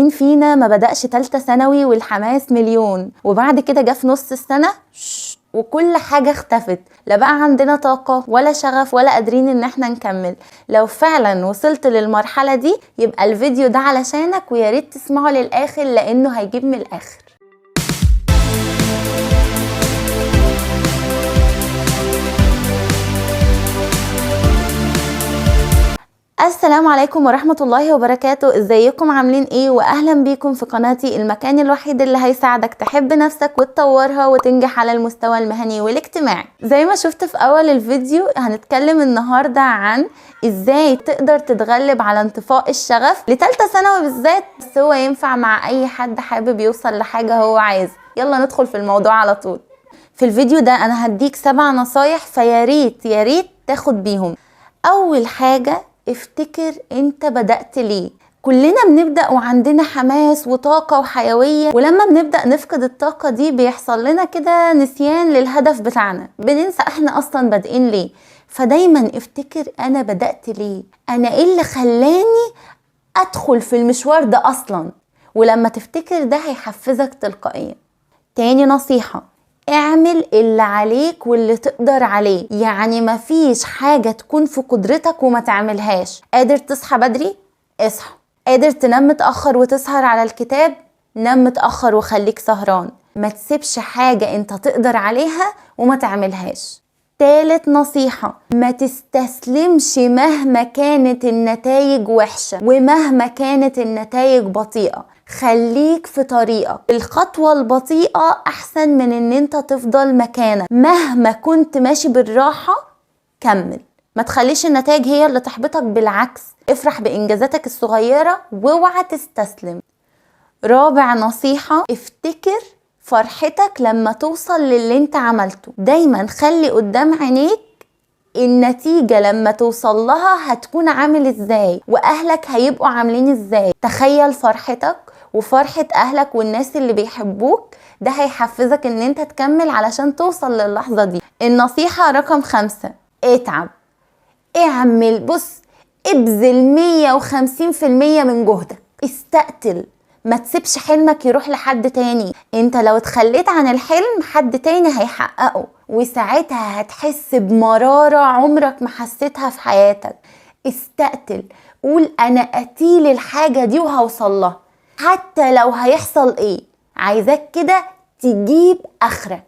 مين فينا ما بدأش تالتة ثانوي والحماس مليون، وبعد كده جه في نص السنة وكل حاجة اختفت، لا بقى عندنا طاقة ولا شغف ولا قادرين ان احنا نكمل. لو فعلا وصلت للمرحلة دي يبقى الفيديو ده علشانك، وياريت تسمعه للآخر لانه هيجيب من الآخر. السلام عليكم ورحمة الله وبركاته. ازيكم عاملين ايه؟ واهلا بيكم في قناتي، المكان الوحيد اللي هيساعدك تحب نفسك وتطورها وتنجح على المستوى المهني والاجتماعي. زي ما شفت في اول الفيديو، هنتكلم النهاردة عن ازاي تقدر تتغلب على انطفاء الشغف لتالتة ثانوي بالذات، بس هو ينفع مع اي حد حابب يوصل لحاجة هو عايز. يلا ندخل في الموضوع على طول. في الفيديو ده انا هديك 7 نصايح، فياريت تاخد بيهم. اول حاجة، افتكر انت بدأت ليه. كلنا بنبدأ وعندنا حماس وطاقة وحيوية، ولما بنبدأ نفقد الطاقة دي بيحصل لنا كده نسيان للهدف بتاعنا، بننسى احنا اصلا بادئين ليه. فدايما افتكر انا بدأت ليه، انا ايه اللي خلاني ادخل في المشوار ده اصلا. ولما تفتكر ده هيحفزك تلقائيا. تاني نصيحة، اعمل اللي عليك واللي تقدر عليه. يعني مفيش حاجة تكون في قدرتك وما تعملهاش. قادر تصحى بدري؟ اصحى. قادر تنام متأخر وتسهر على الكتاب؟ نام متأخر وخليك سهران. ما تسيبش حاجة انت تقدر عليها وما تعملهاش. تالت نصيحة، ما تستسلمش مهما كانت النتائج وحشة ومهما كانت النتائج بطيئة. خليك في طريقك. الخطوة البطيئة احسن من ان انت تفضل مكانك. مهما كنت ماشي بالراحة كمل، ما تخليش النتائج هي اللي تحبطك، بالعكس افرح بانجازاتك الصغيرة واوعى تستسلم. رابع نصيحة، افتكر فرحتك لما توصل للي انت عملته. دايما خلي قدام عينيك النتيجة لما توصل لها هتكون عامل ازاي، واهلك هيبقوا عاملين ازاي. تخيل فرحتك وفرحة اهلك والناس اللي بيحبوك، ده هيحفزك ان انت تكمل علشان توصل للحظة دي. النصيحة رقم 5، اتعب. اعمل، بص، ابذل 150% من جهدك. استقتل، ما تسيبش حلمك يروح لحد تاني. انت لو اتخليت عن الحلم حد تاني هيحققه، وساعتها هتحس بمرارة عمرك ما حسيتها في حياتك. استقتل، قول انا قتيل الحاجة دي وهوصل لها حتى لو هيحصل ايه. عايزاك كده تجيب اخرك.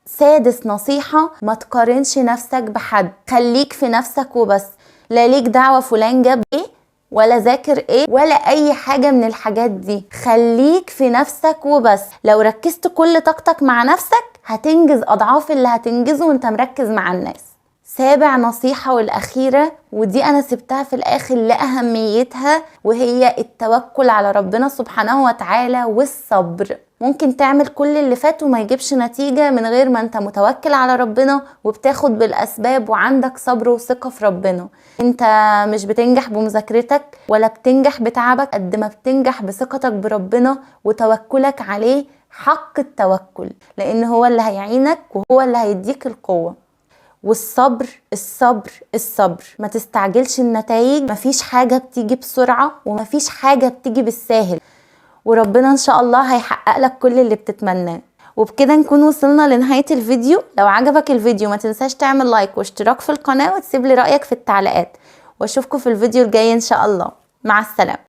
سادس نصيحة، ما تقارنش نفسك بحد. خليك في نفسك وبس. لا ليك دعوة فلان جاب ايه ولا ذاكر ايه ولا اي حاجة من الحاجات دي. خليك في نفسك وبس. لو ركزت كل طاقتك مع نفسك هتنجز اضعاف اللي هتنجزه وانت مركز مع الناس. سابع نصيحة والاخيرة، ودي انا سبتها في الاخر لاهميتها، وهي التوكل على ربنا سبحانه وتعالى والصبر. ممكن تعمل كل اللي فات وما يجيبش نتيجة من غير ما انت متوكل على ربنا وبتاخد بالاسباب وعندك صبر وثقة في ربنا. انت مش بتنجح بمذاكرتك ولا بتنجح بتعبك، قد ما بتنجح بثقتك بربنا وتوكلك عليه حق التوكل، لان هو اللي هيعينك وهو اللي هيديك القوة. والصبر، الصبر الصبر. ما تستعجلش النتائج. مفيش حاجة بتيجي بسرعة ومفيش حاجة بتيجي بالساهل، وربنا ان شاء الله هيحقق لك كل اللي بتتمناه. وبكده نكون وصلنا لنهاية الفيديو. لو عجبك الفيديو ما تنساش تعمل لايك واشتراك في القناة وتسيب لي رأيك في التعليقات، واشوفكم في الفيديو الجاي ان شاء الله. مع السلامة.